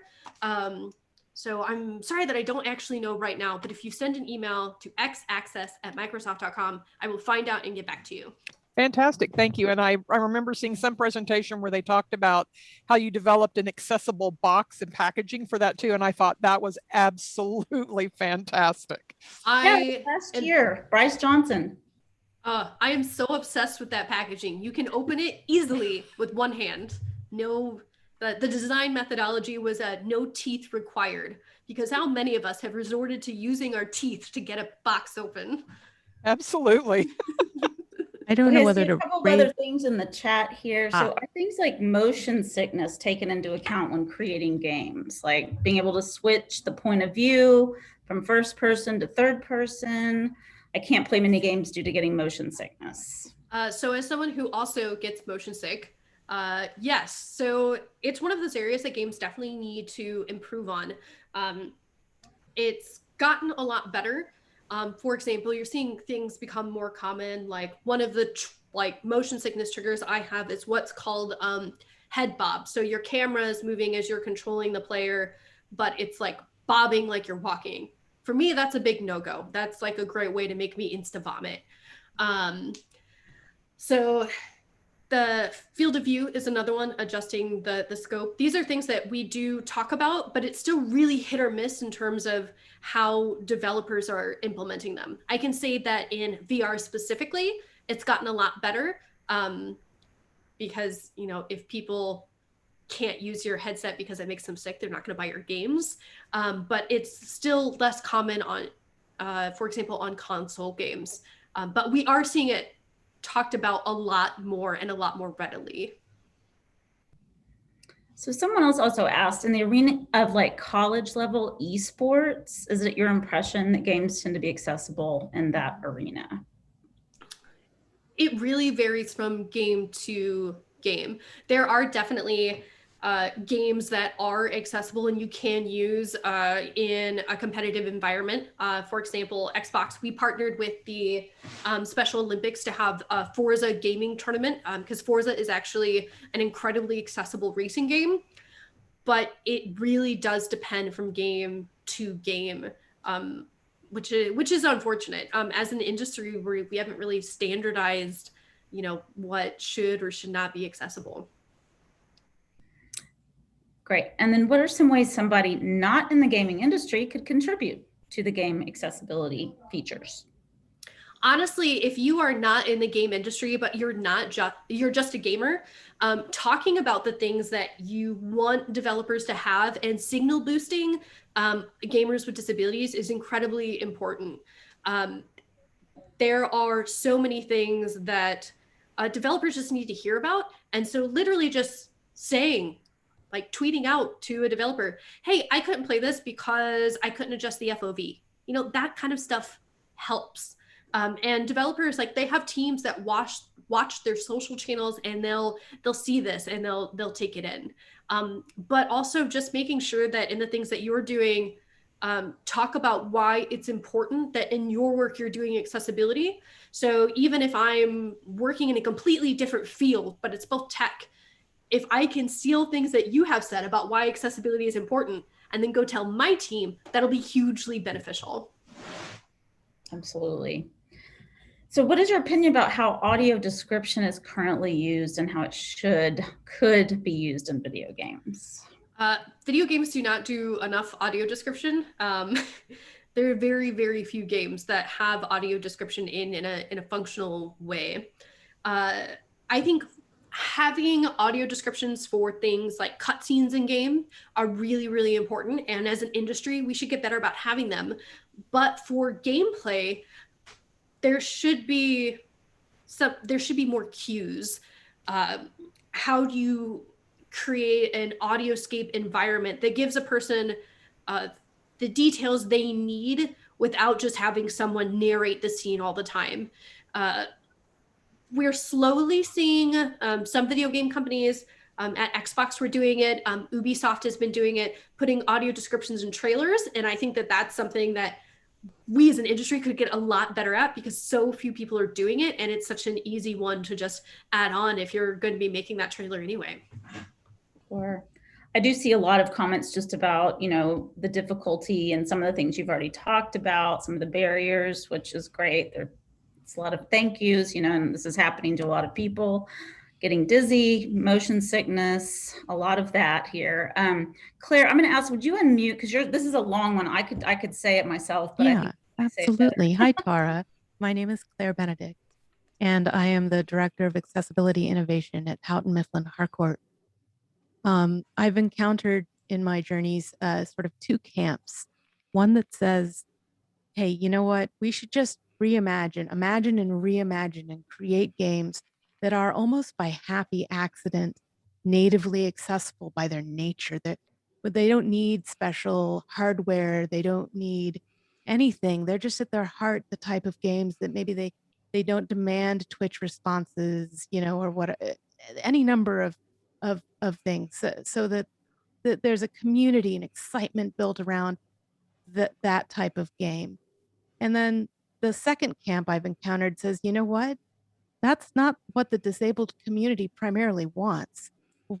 So I'm sorry that I don't actually know right now, but if you send an email to xaccess@microsoft.com, I will find out and get back to you. Fantastic, thank you. And I remember seeing some presentation where they talked about how you developed an accessible box and packaging for that too. And I thought that was absolutely fantastic. Last year, Bryce Johnson. I am so obsessed with that packaging. You can open it easily with one hand. The design methodology was no teeth required, because how many of us have resorted to using our teeth to get a box open? Absolutely. I don't know whether to a couple of other things in the chat here. So are things like motion sickness taken into account when creating games, like being able to switch the point of view from first person to third person? I can't play many games due to getting motion sickness. So as someone who also gets motion sick, yes. So it's one of those areas that games definitely need to improve on. It's gotten a lot better. For example, you're seeing things become more common. Like one of the motion sickness triggers I have is what's called head bob. So your camera is moving as you're controlling the player, but it's like bobbing like you're walking. For me, that's a big no-go. That's like a great way to make me insta vomit. So The field of view is another one, adjusting the scope. These are things that we do talk about, but it's still really hit or miss in terms of how developers are implementing them. I can say that in VR specifically, it's gotten a lot better, because, you know, if people can't use your headset because it makes them sick, they're not going to buy your games. But it's still less common on, for example, on console games. But we are seeing it talked about a lot more and a lot more readily. So someone else also asked, in the arena of like college level esports, is it your impression that games tend to be accessible in that arena? It really varies from game to game. There are definitely games that are accessible and you can use in a competitive environment. For example, Xbox, we partnered with the Special Olympics to have a Forza gaming tournament, because Forza is actually an incredibly accessible racing game, but it really does depend from game to game, which is unfortunate. As an industry, we haven't really standardized, you know, what should or should not be accessible. Great. And then what are some ways somebody not in the gaming industry could contribute to the game accessibility features? Honestly, if you are not in the game industry, but you're just a gamer, talking about the things that you want developers to have and signal boosting gamers with disabilities is incredibly important. There are so many things that developers just need to hear about. And so literally just saying, like tweeting out to a developer, hey, I couldn't play this because I couldn't adjust the FOV. You know, that kind of stuff helps. And developers, like, they have teams that watch their social channels, and they'll see this and they'll take it in. But also just making sure that in the things that you're doing, talk about why it's important that in your work you're doing accessibility. So even if I'm working in a completely different field, but it's both tech, if I can steal things that you have said about why accessibility is important and then go tell my team, that'll be hugely beneficial. Absolutely. So what is your opinion about how audio description is currently used and how it could be used in video games? Video games do not do enough audio description. There are very, very few games that have audio description in a functional way. I think having audio descriptions for things like cutscenes in game are really, really important. And as an industry, we should get better about having them. But for gameplay, there should be more cues. How do you create an audioscape environment that gives a person the details they need without just having someone narrate the scene all the time? We're slowly seeing some video game companies, at Xbox we're doing it, Ubisoft has been doing it, putting audio descriptions in trailers. And I think that that's something that we as an industry could get a lot better at, because so few people are doing it. And it's such an easy one to just add on if you're going to be making that trailer anyway. Sure. I do see a lot of comments just about, you know, the difficulty and some of the things you've already talked about, some of the barriers, which is great. It's a lot of thank yous, you know, and this is happening to a lot of people, getting dizzy, motion sickness, a lot of that here. Claire, I'm going to ask, would you unmute, because this is a long one. I could say it myself, but yeah, absolutely. Hi, Tara. My name is Claire Benedict, and I am the Director of Accessibility Innovation at Houghton Mifflin Harcourt. I've encountered in my journeys sort of two camps. One that says, hey, you know what? We should just imagine and reimagine and create games that are almost by happy accident natively accessible by their nature. That they don't need special hardware. They don't need anything. They're just at their heart the type of games that maybe they don't demand Twitch responses, you know, or what, any number of things, so that there's a community and excitement built around that type of game. And then the second camp I've encountered says, you know what? That's not what the disabled community primarily wants.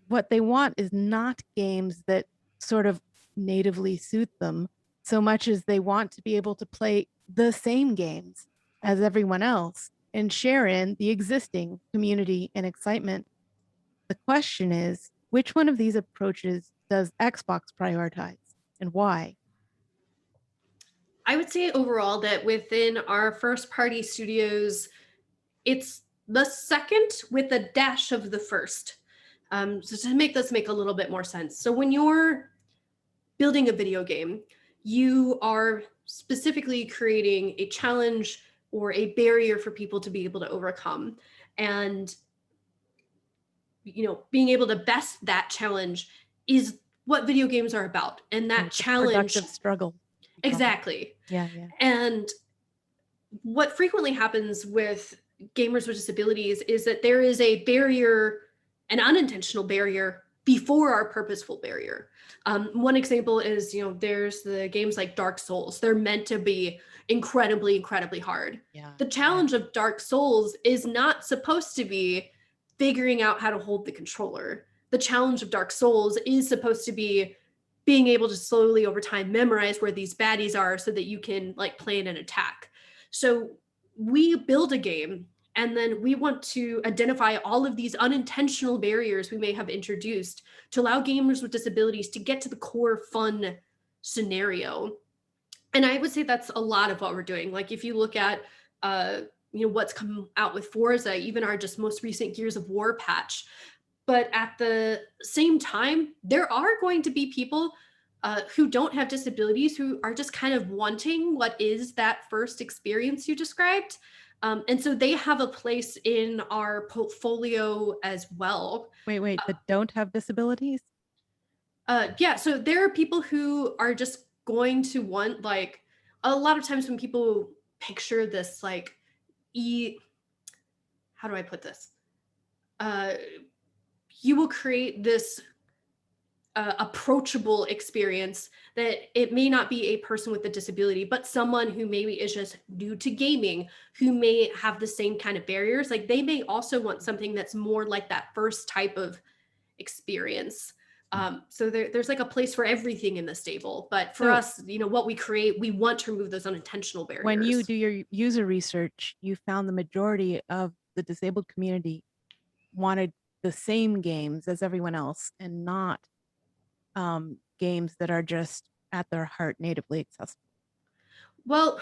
What they want is not games that sort of natively suit them so much as they want to be able to play the same games as everyone else and share in the existing community and excitement. The question is, which one of these approaches does Xbox prioritize and why? I would say overall that within our first party studios, it's the second with a dash of the first. So to make this make a little bit more sense. So when you're building a video game, you are specifically creating a challenge or a barrier for people to be able to overcome. And, you know, being able to best that challenge is what video games are about. And that challenge, productive struggle. Exactly. Yeah. And what frequently happens with gamers with disabilities is that there is a barrier, an unintentional barrier before our purposeful barrier. One example is, you know, there's the games like Dark Souls. They're meant to be incredibly, incredibly hard. Yeah. The challenge of Dark Souls is not supposed to be figuring out how to hold the controller. The challenge of Dark Souls is supposed to be being able to slowly over time memorize where these baddies are so that you can like plan an attack. So we build a game and then we want to identify all of these unintentional barriers we may have introduced to allow gamers with disabilities to get to the core fun scenario. And I would say that's a lot of what we're doing. Like if you look at, you know, what's come out with Forza, even our just most recent Gears of War patch. But at the same time, there are going to be people who don't have disabilities who are just kind of wanting what is that first experience you described. And so they have a place in our portfolio as well. Wait, that don't have disabilities? Yeah, so there are people who are just going to want, like, a lot of times when people picture this, like, how do I put this? You will create this approachable experience that it may not be a person with a disability, but someone who maybe is just new to gaming, who may have the same kind of barriers. Like they may also want something that's more like that first type of experience. So there's like a place for everything in the stable. But for us, you know, what we create, we want to remove those unintentional barriers. When you do your user research, you found the majority of the disabled community wanted the same games as everyone else and not games that are just at their heart natively accessible. Well,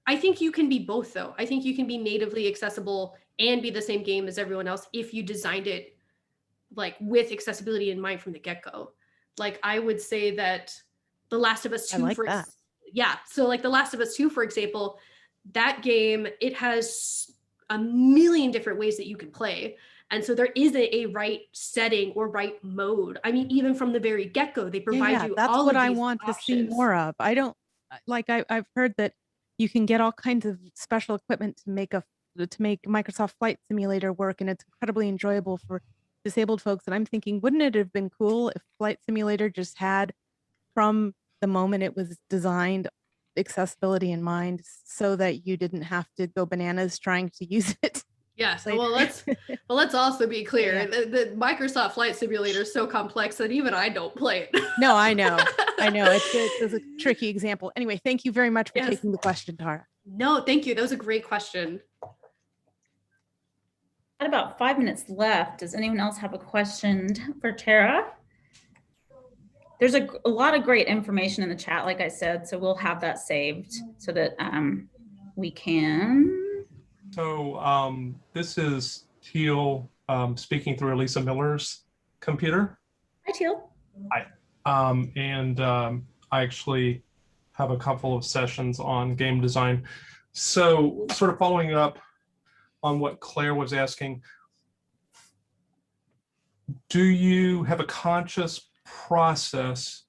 I think you can be both though. I think you can be natively accessible and be the same game as everyone else if you designed it like with accessibility in mind from the get-go. Like I would say that The Last of Us 2 so like The Last of Us 2, for example, that game, it has a million different ways that you can play. And so there isn't a right setting or right mode. I mean, even from the very get-go, they provide you that's all what of I these want options. to see more of. I don't like I've heard that you can get all kinds of special equipment to make Microsoft Flight Simulator work, and it's incredibly enjoyable for disabled folks. And I'm thinking, wouldn't it have been cool if Flight Simulator just had, from the moment it was designed, accessibility in mind, so that you didn't have to go bananas trying to use it? Yes. Well, let's also be clear. Yeah. The Microsoft Flight Simulator is so complex that even I don't play it. No, I know. It's a tricky example. Anyway, thank you very much for taking the question, Tara. No, thank you. That was a great question. At about 5 minutes left, does anyone else have a question for Tara? There's a lot of great information in the chat, like I said, so we'll have that saved so that we can. So this is Teal speaking through Elisa Miller's computer. Hi, Teal. Hi. I actually have a couple of sessions on game design. So sort of following up on what Claire was asking, do you have a conscious process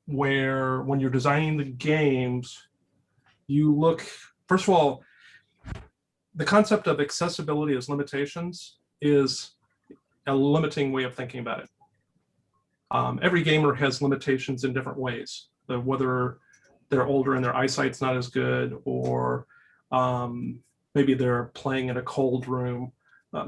where when you're designing the games, you look, first of all, the concept of accessibility as limitations is a limiting way of thinking about it. Every gamer has limitations in different ways, whether they're older and their eyesight's not as good, or maybe they're playing in a cold room.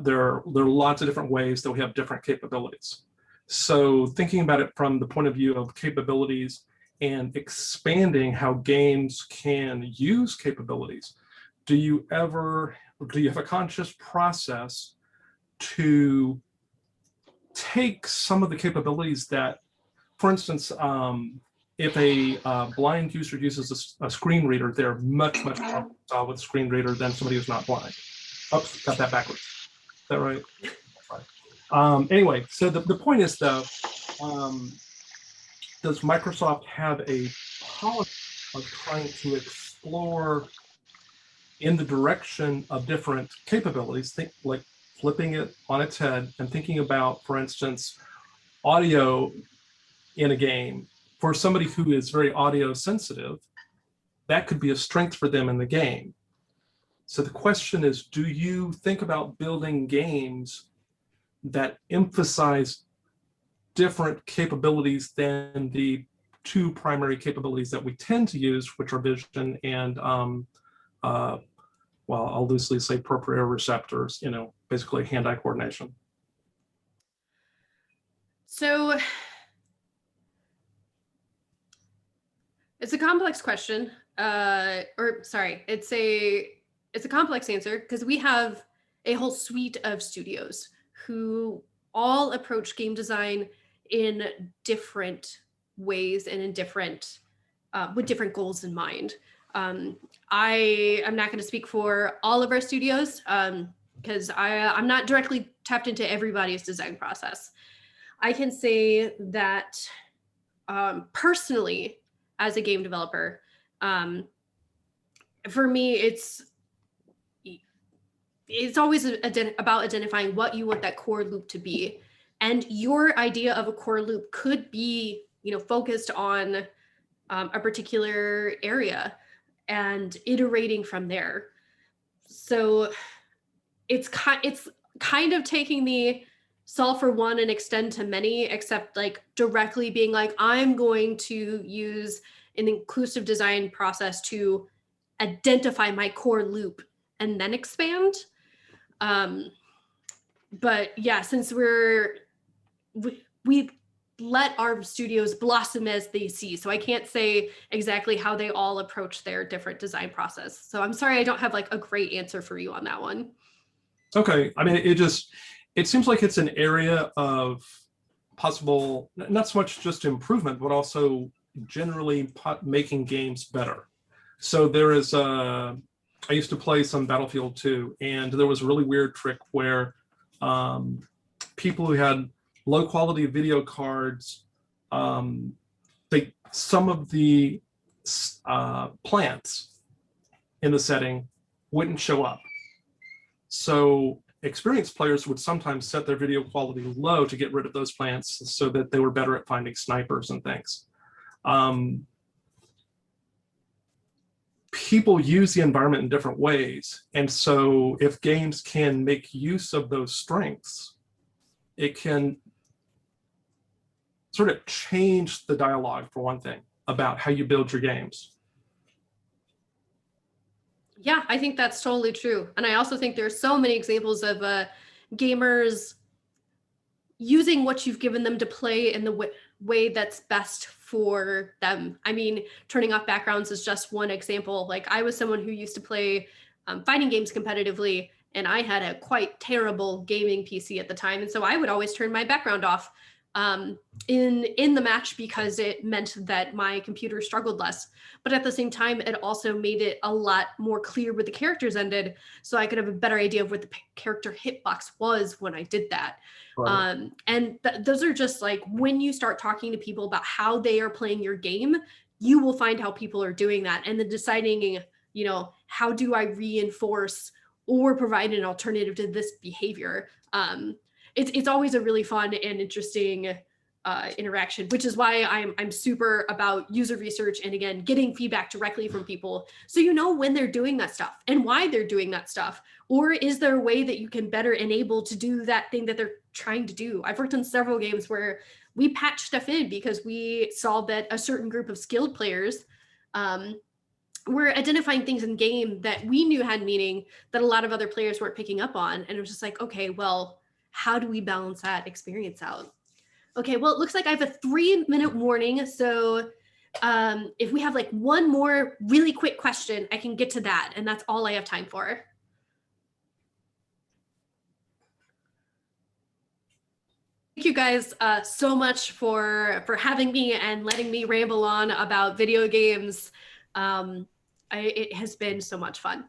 There are lots of different ways that we have different capabilities. So thinking about it from the point of view of capabilities and expanding how games can use capabilities, do you ever do you have a conscious process to take some of the capabilities that, for instance, if a blind user uses a screen reader, they're much more comfortable with a screen reader than somebody who's not blind. Oops, got that backwards. Is that right? Right. Anyway, so the point is, though, does Microsoft have a policy of trying to explore in the direction of different capabilities, think like flipping it on its head and thinking about, for instance, audio in a game? For somebody who is very audio sensitive, that could be a strength for them in the game. So the question is, do you think about building games that emphasize different capabilities than the two primary capabilities that we tend to use, which are vision and, well, I'll loosely say proprioceptors, basically hand-eye coordination? So it's a complex question, it's a complex answer, because we have a whole suite of studios who all approach game design in different ways and in different, with different goals in mind. I am not going to speak for all of our studios because I'm not directly tapped into everybody's design process. I can say that personally, as a game developer, for me, it's always about identifying what you want that core loop to be. And your idea of a core loop could be, focused on a particular area and iterating from there. So it's kind of taking the solve for one and extend to many, except like directly being like, I'm going to use an inclusive design process to identify my core loop and then expand. But yeah, since we let our studios blossom as they see, so I can't say exactly how they all approach their different design process. So I'm sorry, I don't have like a great answer for you on that one. Okay, I mean, it seems like it's an area of possible, not so much just improvement, but also generally making games better. So there is I used to play some Battlefield 2, and there was a really weird trick where people who had low quality video cards, some of the plants in the setting wouldn't show up. So experienced players would sometimes set their video quality low to get rid of those plants so that they were better at finding snipers and things. People use the environment in different ways. And so if games can make use of those strengths, it can sort of change the dialogue, for one thing, about how you build your games. Yeah, I think that's totally true. And I also think there's so many examples of gamers using what you've given them to play in the way that's best for them. I mean, turning off backgrounds is just one example. Like, I was someone who used to play fighting games competitively, and I had a quite terrible gaming PC at the time. And so I would always turn my background off in the match because it meant that my computer struggled less. But at the same time, it also made it a lot more clear where the characters ended, so I could have a better idea of what the character hitbox was when I did that. Right. And those are just like, when you start talking to people about how they are playing your game, you will find how people are doing that, and then deciding, how do I reinforce or provide an alternative to this behavior. It's always a really fun and interesting interaction, which is why I'm super about user research and, again, getting feedback directly from people, so when they're doing that stuff and why they're doing that stuff, or is there a way that you can better enable to do that thing that they're trying to do. I've worked on several games where we patch stuff in because we saw that a certain group of skilled players were identifying things in game that we knew had meaning that a lot of other players weren't picking up on, and it was just like, okay, well, how do we balance that experience out? Okay, well, it looks like I have a 3-minute warning. So if we have like one more really quick question, I can get to that. And that's all I have time for. you guys so much for having me and letting me ramble on about video games. It has been so much fun.